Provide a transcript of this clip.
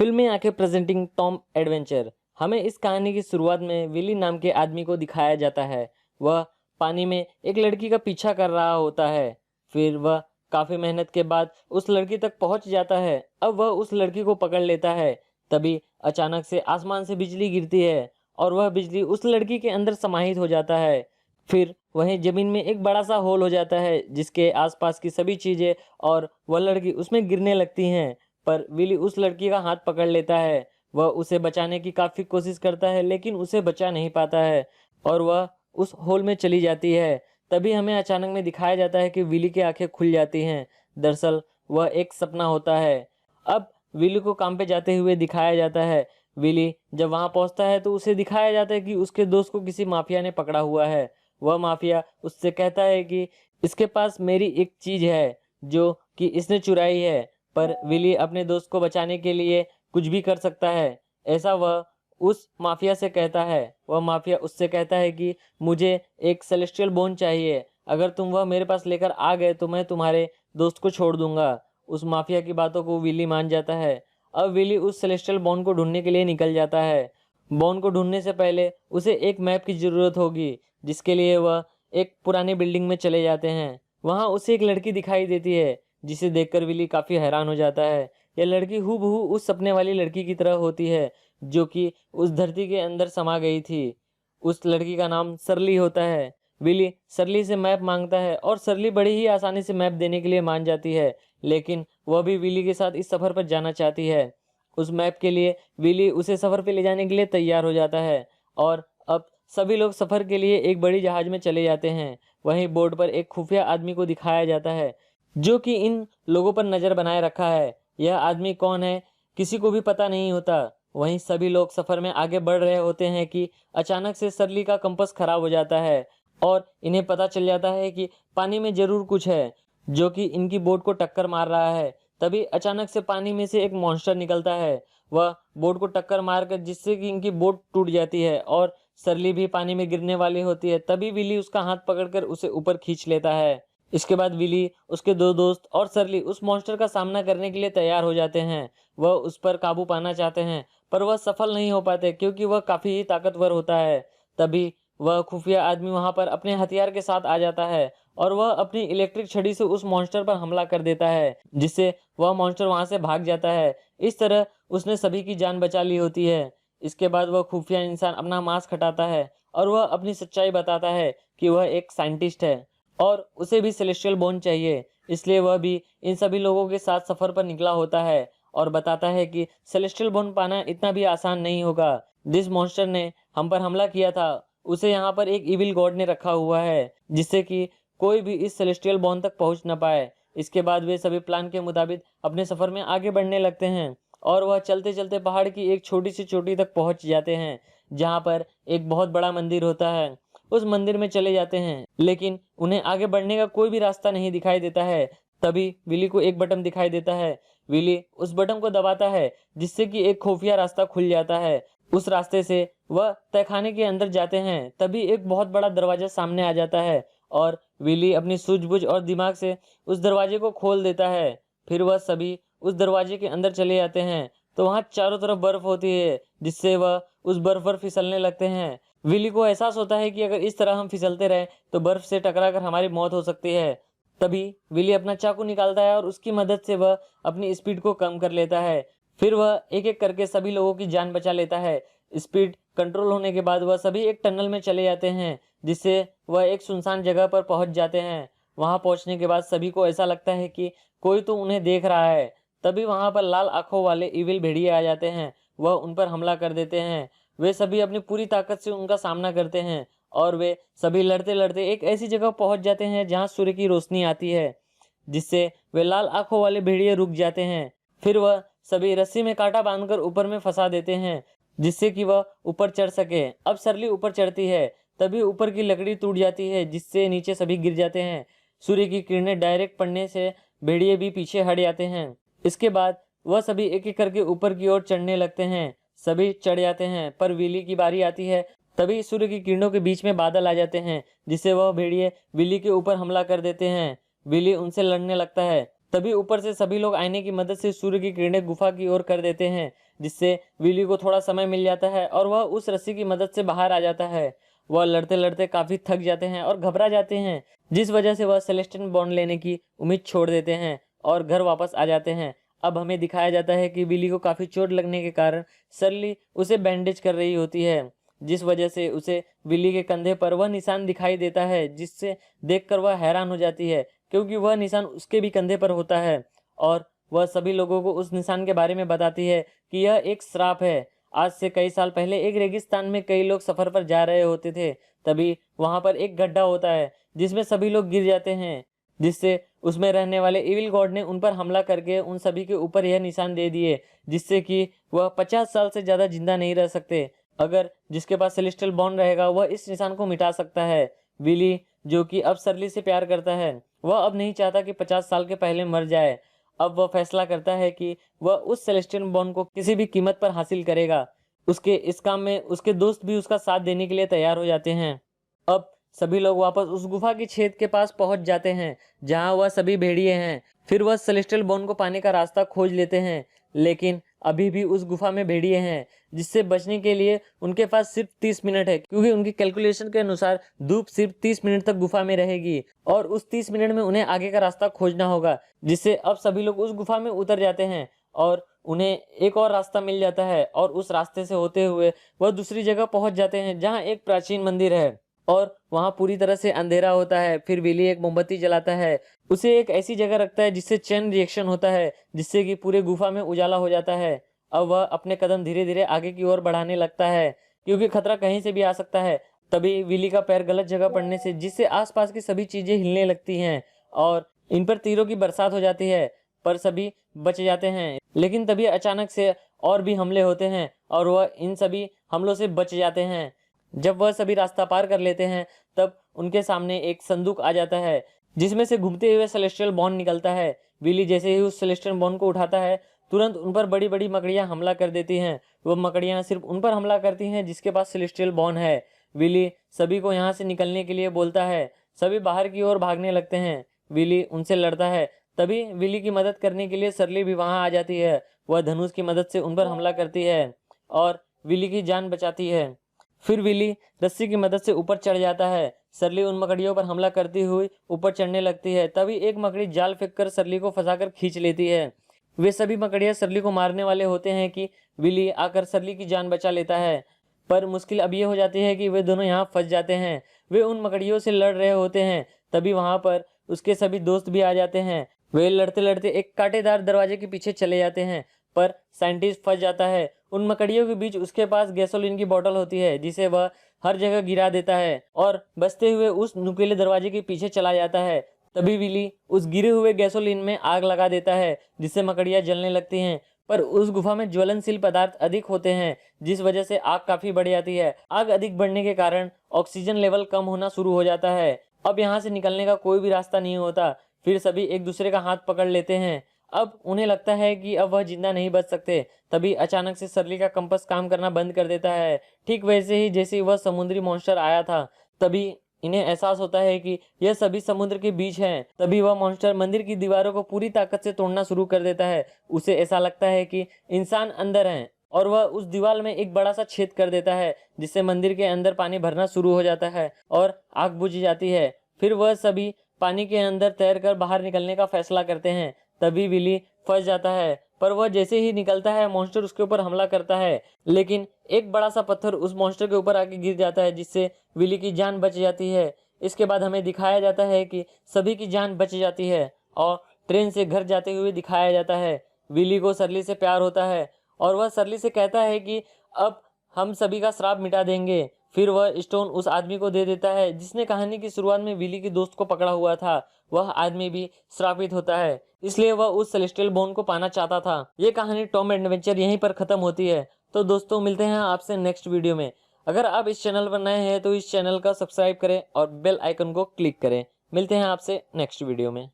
फिल्मी आंखें presenting Tom adventure. हमें इस कहानी की शुरुआत में विली नाम के आदमी को दिखाया जाता है। वह पानी में एक लड़की का पीछा कर रहा होता है। फिर वह काफी मेहनत के बाद उस लड़की तक पहुंच जाता है। अब वह उस लड़की को पकड़ लेता है। तभी अचानक से आसमान से बिजली गिरती है और वह बिजली उस लड़की के अंदर समाहित हो जाता है। फिर वहीं जमीन में एक बड़ा सा होल हो जाता है जिसके आसपास की सभी चीजें और वह लड़की उसमें गिरने लगती हैं। पर विली उस लड़की का हाथ पकड़ लेता है। वह उसे बचाने की काफी कोशिश करता है लेकिन उसे बचा नहीं पाता है और वह उस होल में चली जाती है। तभी हमें अचानक में दिखाया जाता है कि विली की आंखें खुल जाती हैं। दरअसल वह एक सपना होता है। अब विली को काम पे जाते हुए दिखाया जाता है। विली जब वहां पहुंचता है तो उसे दिखाया जाता है कि उसके दोस्त को किसी माफिया ने पकड़ा हुआ है। वह माफिया उससे कहता है कि इसके पास मेरी एक चीज है जो कि इसने चुराई है। पर विली अपने दोस्त को बचाने के लिए कुछ भी कर सकता है, ऐसा वह उस माफिया से कहता है। वह माफिया उससे कहता है कि मुझे एक सेलेस्टियल बोन चाहिए, अगर तुम वह मेरे पास लेकर आ गए तो मैं तुम्हारे दोस्त को छोड़ दूंगा। उस माफिया की बातों को विली मान जाता है। अब विली उस सेलेस्टियल बोन को ढूंढने के लिए निकल जाता है। बोन को ढूंढने से पहले उसे एक मैप की जरूरत होगी, जिसके लिए वह एक पुरानी बिल्डिंग में चले जाते हैं। वहां उसे एक लड़की दिखाई देती है जिसे देखकर विली काफी हैरान हो जाता है। यह लड़की हूबहू उस सपने वाली लड़की की तरह होती है जो कि उस धरती के अंदर समा गई थी। उस लड़की का नाम सरली होता है। विली सरली से मैप मांगता है और सरली बड़ी ही आसानी से मैप देने के लिए मान जाती है, लेकिन वह भी विली के साथ इस सफर पर जाना चाहती है। उस मैप के लिए विली उसे सफर पर ले जाने के लिए तैयार हो जाता है और अब सभी लोग सफर के लिए एक बड़ी जहाज में चले जाते हैं। वहीं बोर्ड पर एक खुफिया आदमी को दिखाया जाता है जो कि इन लोगों पर नजर बनाए रखा है। यह आदमी कौन है किसी को भी पता नहीं होता। वहीं सभी लोग सफर में आगे बढ़ रहे होते हैं कि अचानक से सरली का कंपास खराब हो जाता है और इन्हें पता चल जाता है कि पानी में जरूर कुछ है जो कि इनकी बोट को टक्कर मार रहा है। तभी अचानक से पानी में से एक मॉन्स्टर निकलता है। वह बोट को टक्कर मारकर जिससे कि इनकी बोट टूट जाती है और सरली भी पानी में गिरने वाली होती है। तभी विली उसका हाथ पकड़कर उसे ऊपर खींच लेता है। इसके बाद विली, उसके दो दोस्त और सरली उस मॉन्स्टर का सामना करने के लिए तैयार हो जाते हैं। वह उस पर काबू पाना चाहते हैं पर वह सफल नहीं हो पाते क्योंकि वह काफी ही ताकतवर होता है। तभी वह खुफिया आदमी वहां पर अपने हथियार के साथ आ जाता है और वह अपनी इलेक्ट्रिक छड़ी से उस मॉन्स्टर पर हमला कर देता है जिससे वह मॉन्स्टर वहां से भाग जाता है। इस तरह उसने सभी की जान बचा ली होती है। इसके बाद वह खुफिया इंसान अपना मास्क हटाता है और वह अपनी सच्चाई बताता है कि वह एक साइंटिस्ट है और उसे भी सेलेस्टियल बोन चाहिए। इसलिए वह भी इन सभी लोगों के साथ सफर पर निकला होता है और बताता है कि सेलेस्टियल बोन पाना इतना भी आसान नहीं होगा। जिस मॉन्स्टर ने हम पर हमला किया था उसे यहाँ पर एक इविल गॉड ने रखा हुआ है जिससे कि कोई भी इस सेलेस्टियल बोन तक पहुंच न पाए। इसके बाद वे सभी प्लान के मुताबिक अपने सफर में आगे बढ़ने लगते हैं और वह चलते चलते पहाड़ की एक छोटी सी चोटी तक पहुंच जाते हैं जहाँ पर एक बहुत बड़ा मंदिर होता है। उस मंदिर में चले जाते हैं लेकिन उन्हें आगे बढ़ने का कोई भी रास्ता नहीं दिखाई देता है। तभी विली को एक बटन दिखाई देता है। विली उस बटन को दबाता है जिससे कि एक खुफिया रास्ता खुल जाता है। उस रास्ते से वह तहखाने के अंदर जाते हैं। तभी एक बहुत बड़ा दरवाजा सामने आ जाता है और विली अपनी सूझबूझ और दिमाग से उस दरवाजे को खोल देता है। फिर वह सभी उस दरवाजे के अंदर चले जाते हैं तो वहां चारों तरफ बर्फ होती है जिससे वह उस बर्फ पर फिसलने लगते हैं। विली को एहसास होता है कि अगर इस तरह हम फिसलते रहे तो बर्फ से टकराकर हमारी मौत हो सकती है। तभी विली अपना चाकू निकालता है और उसकी मदद से वह अपनी स्पीड को कम कर लेता है। फिर वह एक एक करके सभी लोगों की जान बचा लेता है। स्पीड कंट्रोल होने के बाद वह सभी एक टनल में चले जाते हैं जिससे वह एक सुनसान जगह पर पहुंच जाते हैं। वहां पहुंचने के बाद सभी को ऐसा लगता है कि कोई तो उन्हें देख रहा है। तभी वहां पर लाल आंखों वाले इविल भेड़िए आ जाते हैं। वह उन पर हमला कर देते हैं। वे सभी अपनी पूरी ताकत से उनका सामना करते हैं और वे सभी लड़ते लड़ते एक ऐसी जगह पहुंच जाते हैं जहां सूर्य की रोशनी आती है जिससे वे लाल आंखों वाले भेड़िए रुक जाते हैं। फिर वह सभी रस्सी में कांटा बांधकर ऊपर में फंसा देते हैं जिससे कि वह ऊपर चढ़ सके। अब सरली ऊपर चढ़ती है तभी ऊपर की लकड़ी टूट जाती है जिससे नीचे सभी गिर जाते हैं। सूर्य की किरणें डायरेक्ट पड़ने से भेड़िए भी पीछे हट जाते हैं। इसके बाद वह सभी एक एक करके ऊपर की ओर चढ़ने लगते हैं। सभी चढ़ जाते हैं पर विली की बारी आती है। तभी सूर्य की किरणों के बीच में बादल आ जाते हैं जिससे वह भेड़िए विली के ऊपर हमला कर देते हैं। विली उनसे लड़ने लगता है तभी ऊपर से सभी लोग आईने की मदद से सूर्य की किरणें गुफा की ओर कर देते हैं, जिससे विली को थोड़ा समय मिल जाता है और वह उस रस्सी की मदद से बाहर आ जाता है। वह लड़ते लड़ते काफी थक जाते हैं और घबरा जाते हैं, जिस वजह से वह सेलेस्टियन बॉन्ड लेने की उम्मीद छोड़ देते हैं और घर वापस आ जाते हैं। अब हमें दिखाया जाता है कि विली को काफी चोट लगने के कारण सरली उसे बैंडेज कर रही होती है, जिस वजह से उसे विली के कंधे पर वह निशान दिखाई देता है, जिससे देखकर वह हैरान हो जाती है क्योंकि वह निशान उसके भी कंधे पर होता है। और वह सभी लोगों को उस निशान के बारे में बताती है कि यह एक श्राप है। आज से कई साल पहले एक रेगिस्तान में कई लोग सफर पर जा रहे होते थे, तभी वहां पर एक गड्ढा होता है जिसमें सभी लोग गिर जाते हैं, जिससे उसमें रहने वाले इविल गॉड ने उन पर हमला करके उन सभी के ऊपर यह निशान दे दिए, जिससे कि वह 50 साल से ज्यादा जिंदा नहीं रह सकते। अगर जिसके पास सेलेस्टियल बॉन्ड रहेगा वह इस निशान को मिटा सकता है। विली, जो कि अब सरली से प्यार करता है, वह अब नहीं चाहता कि 50 साल के पहले मर जाए। अब वह फैसला करता है कि वह उस सेलेस्टियल बॉन्ड को किसी भी कीमत पर हासिल करेगा। उसके इस काम में उसके दोस्त भी उसका साथ देने के लिए तैयार हो जाते हैं। अब सभी लोग वापस उस गुफा की छेद के पास पहुंच जाते हैं जहां वह सभी भेड़िए हैं। फिर वह सेलेस्टियल बॉन्ड को पाने का रास्ता खोज लेते हैं, लेकिन अभी भी उस गुफा में भेड़िए हैं, जिससे बचने के लिए उनके पास सिर्फ 30 मिनट है, क्योंकि उनकी कैलकुलेशन के अनुसार धूप सिर्फ 30 मिनट तक गुफा में रहेगी और उस 30 मिनट में उन्हें आगे का रास्ता खोजना होगा। जिससे अब सभी लोग उस गुफा में उतर जाते हैं और उन्हें एक और रास्ता मिल जाता है और उस रास्ते से होते हुए वह दूसरी जगह पहुंच जाते हैं जहां एक प्राचीन मंदिर है और वहां पूरी तरह से अंधेरा होता है। फिर विली एक मोमबत्ती जलाता है, उसे एक ऐसी जगह रखता है जिससे चेन रिएक्शन होता है, जिससे कि पूरे गुफा में उजाला हो जाता है। अब वह अपने कदम धीरे धीरे आगे की ओर बढ़ाने लगता है क्योंकि खतरा कहीं से भी आ सकता है। तभी विली का पैर गलत जगह पड़ने से जिससे आसपास की सभी चीजें हिलने लगती हैं और इन पर तीरों की बरसात हो जाती है, पर सभी बच जाते हैं। लेकिन तभी अचानक से और भी हमले होते हैं और वह इन सभी हमलों से बच जाते हैं। जब वह सभी रास्ता पार कर लेते हैं तब उनके सामने एक संदूक आ जाता है जिसमें से घूमते हुए सेलेस्टियल बॉन्ड निकलता है। विली जैसे ही उस सेलेस्टियल बॉन्ड को उठाता है, तुरंत उन पर बड़ी बड़ी मकड़ियां हमला कर देती हैं। वह मकड़ियां सिर्फ उन पर हमला करती हैं जिसके पास सेलेस्टियल बॉन्ड है। विली सभी को यहाँ से निकलने के लिए बोलता है, सभी बाहर की ओर भागने लगते हैं। विली उनसे लड़ता है, तभी विली की मदद करने के लिए सरली भी वहां आ जाती है। वह धनुष की मदद से उन पर हमला करती है और विली की जान बचाती है। फिर विली रस्सी की मदद से ऊपर चढ़ जाता है। सरली उन मकड़ियों पर हमला करती हुई ऊपर चढ़ने लगती है, तभी एक मकड़ी जाल फेंककर सरली को फंसाकर खींच लेती है। वे सभी मकड़ियां सरली को मारने वाले होते हैं कि विली आकर सरली की जान बचा लेता है, पर मुश्किल अब ये हो जाती है कि वे दोनों यहाँ फंस जाते हैं। वे उन मकड़ियों से लड़ रहे होते हैं, तभी वहां पर उसके सभी दोस्त भी आ जाते हैं। वे लड़ते लड़ते एक कांटेदार दरवाजे के पीछे चले जाते हैं, पर साइंटिस्ट फंस जाता है। उन मकड़ियों के बीच उसके पास गैसोलीन की बोतल होती है जिसे वह हर जगह गिरा देता है और बचते हुए उस नुकीले दरवाजे के पीछे चला जाता है। तभी विली उस गिरे हुए गैसोलीन में आग लगा देता है जिससे मकड़ियां जलने लगती हैं, पर उस गुफा में ज्वलनशील पदार्थ अधिक होते हैं जिस वजह से आग काफी बढ़ जाती है। आग अधिक बढ़ने के कारण ऑक्सीजन लेवल कम होना शुरू हो जाता है। अब यहाँ से निकलने का कोई भी रास्ता नहीं होता। फिर सभी एक दूसरे का हाथ पकड़ लेते हैं। अब उन्हें लगता है कि अब वह जिंदा नहीं बच सकते। तभी अचानक से सरली का कंपास काम करना बंद कर देता है, ठीक वैसे ही जैसे वह समुद्री मॉन्स्टर आया था। तभी इन्हें एहसास होता है कि यह सभी समुद्र के बीच हैं। तभी वह मॉन्स्टर मंदिर की दीवारों को पूरी ताकत से तोड़ना शुरू कर देता है। उसे ऐसा लगता है कि इंसान अंदर हैं और वह उस दीवार में एक बड़ा सा छेद कर देता है, जिससे मंदिर के अंदर पानी भरना शुरू हो जाता है और आग बुझ जाती है। फिर वह सभी पानी के अंदर तैरकर बाहर निकलने का फैसला करते हैं। तभी विली फंस जाता है, पर वह जैसे ही निकलता है मॉन्स्टर उसके ऊपर हमला करता है, लेकिन एक बड़ा सा पत्थर उस मॉन्स्टर के ऊपर आके गिर जाता है जिससे विली की जान बच जाती है। इसके बाद हमें दिखाया जाता है कि सभी की जान बच जाती है और ट्रेन से घर जाते हुए दिखाया जाता है। विली को सरली से प्यार होता है और वह सरली से कहता है कि अब हम सभी का श्राप मिटा देंगे। फिर वह स्टोन उस आदमी को दे देता है जिसने कहानी की शुरुआत में विली के दोस्त को पकड़ा हुआ था। वह आदमी भी श्रापित होता है, इसलिए वह उस सेलेस्टियल बॉन्ड को पाना चाहता था। ये कहानी टॉम एडवेंचर यहीं पर खत्म होती है। तो दोस्तों मिलते हैं आपसे नेक्स्ट वीडियो में। अगर आप इस चैनल पर नए हैं तो इस चैनल का सब्सक्राइब करें और बेल आइकन को क्लिक करें। मिलते हैं आपसे नेक्स्ट वीडियो में।